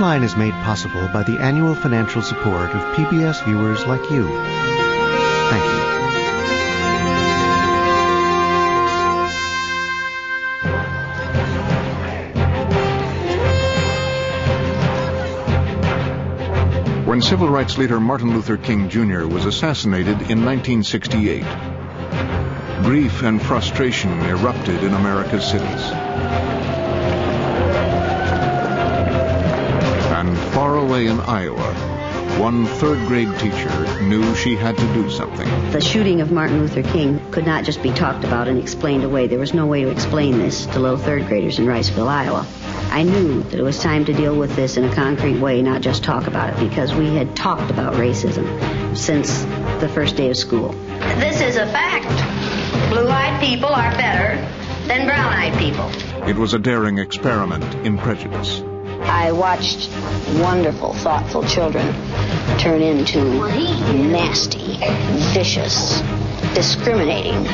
Frontline is made possible by the annual financial support of PBS viewers like you. Thank you. When civil rights leader Martin Luther King Jr. was assassinated in 1968, grief and frustration erupted in America's cities. And far away in Iowa, one third-grade teacher knew she had to do something. The shooting of Martin Luther King could not just be talked about and explained away. There was no way to explain this to little third-graders in Riceville, Iowa. I knew that it was time to deal with this in a concrete way, not just talk about it, because we had talked about racism since the first day of school. This is a fact. Blue-eyed people are better than brown-eyed people. It was a daring experiment in prejudice. I watched wonderful, thoughtful children turn into nasty, vicious, discriminating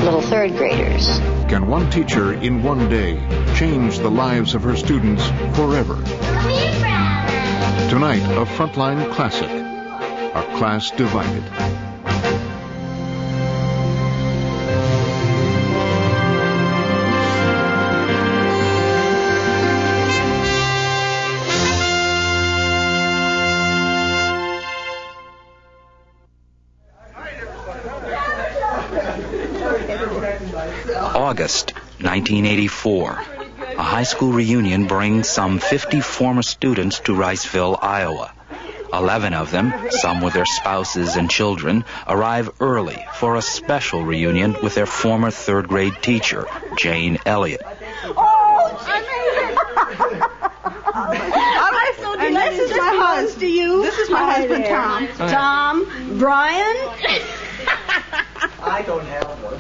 little third graders. Can one teacher in one day change the lives of her students forever? Tonight, a Frontline classic, A Class Divided. August 1984. A high school reunion brings some 50 former students to Riceville, Iowa. 11 of them, some with their spouses and children, arrive early for a special reunion with their former third-grade teacher, Jane Elliott. And this is my husband to you. This is my husband, Tom. Tom, Brian. I don't have one.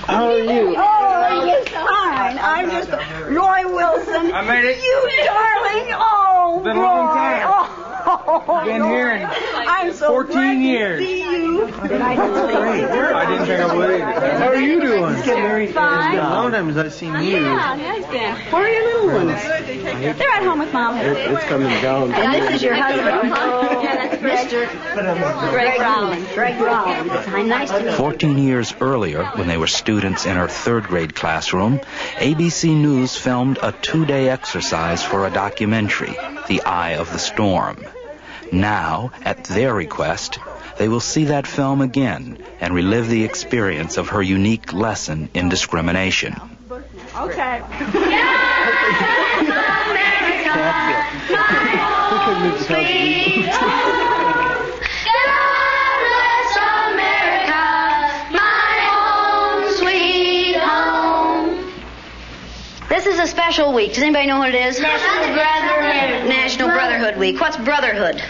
How are you? Oh, he's fine. I'm just Roy Wilson. I made it. You darling. Oh, Been a Roy. long time. Oh, Been here in I'm so 14 glad years. to see you. I didn't think I would. How are you doing? Fine. It's been a long time since I've seen you. Yeah, nice Dan. Where are your little ones? They're at home with Mom. It's coming down. And this is your husband, Mr. Greg Rowland. Greg Rowland. Nice to meet you. 14 years earlier, when they were students in her third-grade classroom, ABC News filmed a 2-day exercise for a documentary, The Eye of the Storm. Now, at their request, they will see that film again and relive the experience of her unique lesson in discrimination. Okay. This is a special week. Does anybody know what it is? National Brotherhood Week. What's brotherhood?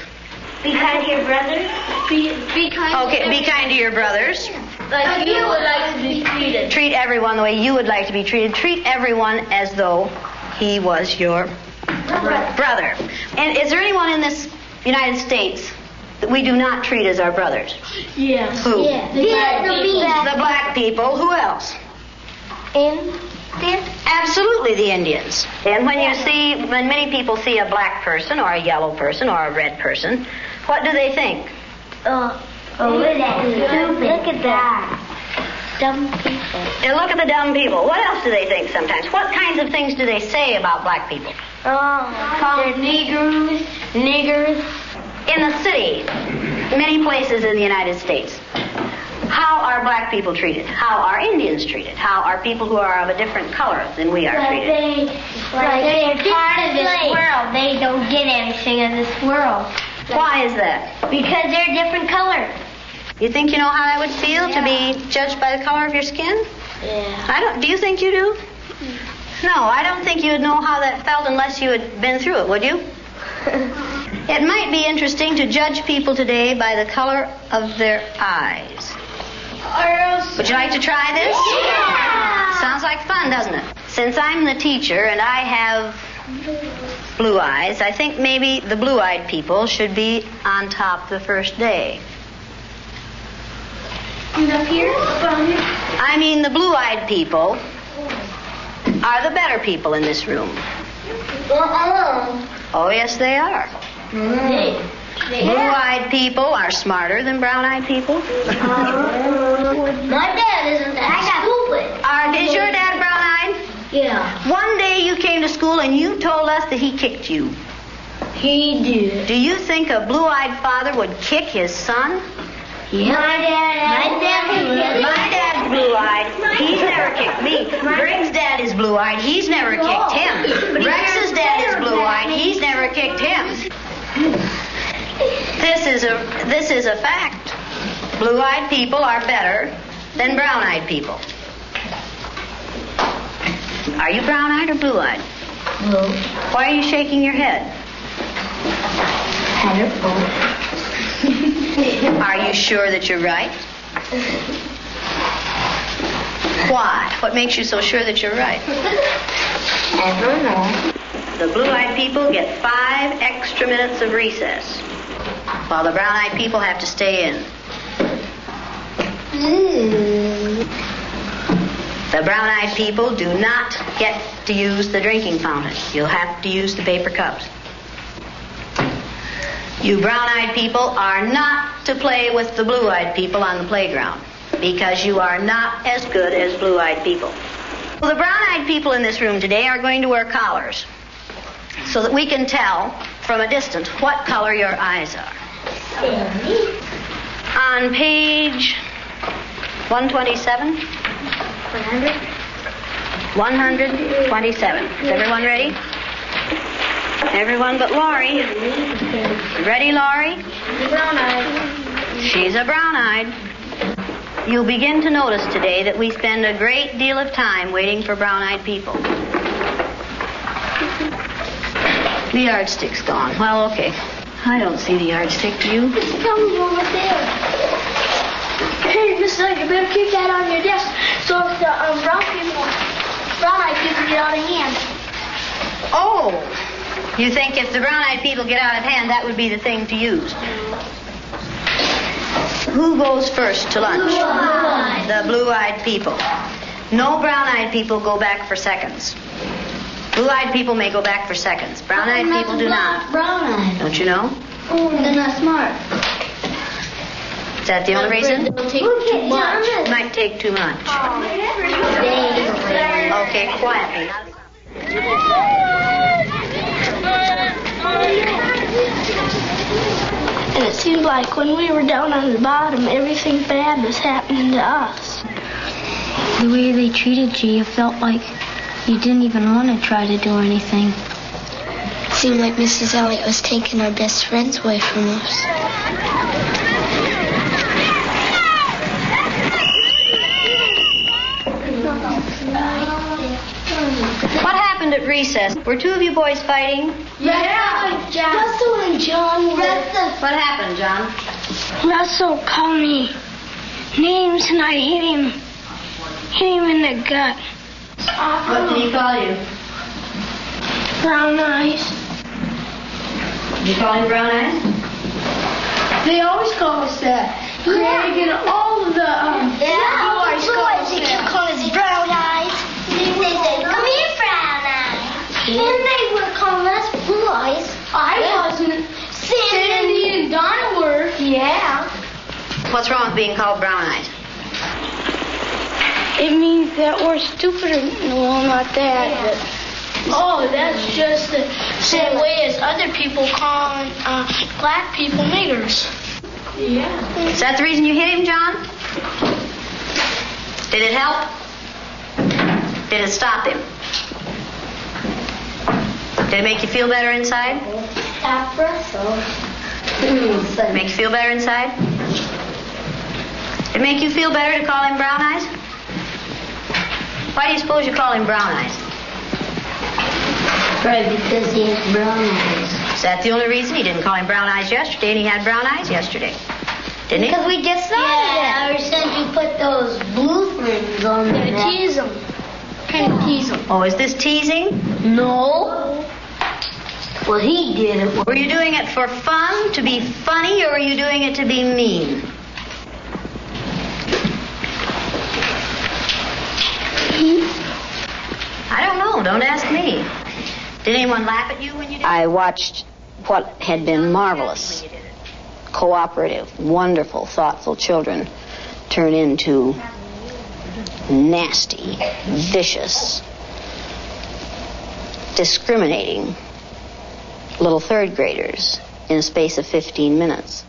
Be kind to your brothers. Be kind. Okay, be kind to your brothers. Like you would like to be treated. Treat everyone the way you would like to be treated. Treat everyone as though he was your brother. And is there anyone in this United States that we do not treat as our brothers? Yes. Who? Yeah. The black people. Who else? Absolutely, the Indians. And when many people see a black person or a yellow person or a red person, what do they think? Look at that. Dumb people. And look at the dumb people. What else do they think sometimes? What kinds of things do they say about black people? They're niggers. In the city, many places in the United States, how are black people treated? How are Indians treated? How are people who are of a different color than we are treated? They're part of this world. They don't get anything in this world. Why is that? Because they're different colors. You think you know how that would feel to be judged by the color of your skin? Yeah. Do you think you do? No, I don't think you would know how that felt unless you had been through it, would you? It might be interesting to judge people today by the color of their eyes. Would you like to try this? Yeah! Sounds like fun, doesn't it? Since I'm the teacher and I have blue eyes, I think maybe the blue-eyed people should be on top the first day. Up here? I mean, the blue-eyed people are the better people in this room. Oh, yes, they are. Blue-eyed people are smarter than brown-eyed people. My dad isn't that stupid. Is your dad brown-eyed? Yeah. One day you came to school and you told us that he kicked you. He did. Do you think a blue-eyed father would kick his son? Yeah. My dad's blue-eyed. He's never kicked me. Greg's dad is blue-eyed. He's never kicked him. Rex's dad is blue-eyed. He's never kicked him. This is a fact. Blue-eyed people are better than brown-eyed people. Are you brown-eyed or blue-eyed? Blue. Why are you shaking your head? Are you sure that you're right? Why? What makes you so sure that you're right? I don't know. The blue-eyed people get 5 extra minutes of recess, while the brown-eyed people have to stay in. The brown-eyed people do not get to use the drinking fountain. You'll have to use the paper cups. You brown-eyed people are not to play with the blue-eyed people on the playground because you are not as good as blue-eyed people. Well, the brown-eyed people in this room today are going to wear collars so that we can tell from a distance what color your eyes are. On page 127. 127. Is everyone ready? Everyone but Laurie. Ready, Laurie? Brown-eyed. She's a brown-eyed. You'll begin to notice today that we spend a great deal of time waiting for brown-eyed people. The yardstick's gone. Well, okay. I don't see the yardstick. Do you? It's coming over there. Hey, Miss Elliott, you better keep that on your desk so if the brown-eyed people get out of hand. Oh, you think if the brown-eyed people get out of hand, that would be the thing to use? Who goes first to lunch? Blue-eyed. The blue-eyed people. No brown-eyed people go back for seconds. Blue-eyed people may go back for seconds. Brown-eyed people do not. Brown-eyed. Don't you know? Oh, they're not smart. Is that the only reason? They'll take too much. It might take too much. Okay, quietly. And it seemed like when we were down on the bottom, everything bad was happening to us. The way they treated you, you felt like you didn't even want to try to do anything. It seemed like Mrs. Elliott was taking our best friends away from us. What happened at recess? Were 2 of you boys fighting? Yeah. Russell and John were. What happened, John? Russell called me names and I hit him in the gut. What did he call you? Brown eyes. Did you call him brown eyes? They always call us that. Greg and all of the boys they keep calling us brown eyes. They say, come here, brown eyes. And they were calling us blue eyes. I wasn't. Sandy and Donna were. Yeah. What's wrong with being called brown eyes? It means that we're stupider. Well, not that. But... Oh, that's just the same way as other people calling black people niggers. Yeah. Is that the reason you hit him, John? Did it help? Did it stop him? Did it make you feel better inside? Stop Russell. Make you feel better inside? Did it make you feel better to call him brown eyes? Why do you suppose you call him brown eyes? Probably because he has brown eyes. Is that the only reason? He didn't call him brown eyes yesterday, and he had brown eyes yesterday. Didn't he? Because we just saw it. Ever since you put those blue things on there. Yeah, tease them. Kind of tease them. Oh, is this teasing? No. Well, he did it. Were you doing it for fun, to be funny, or were you doing it to be mean? I don't know. Don't ask me. Did anyone laugh at you when you did it? I watched what had been marvelous, cooperative, wonderful, thoughtful children turn into nasty, vicious, discriminating little third graders in a space of 15 minutes.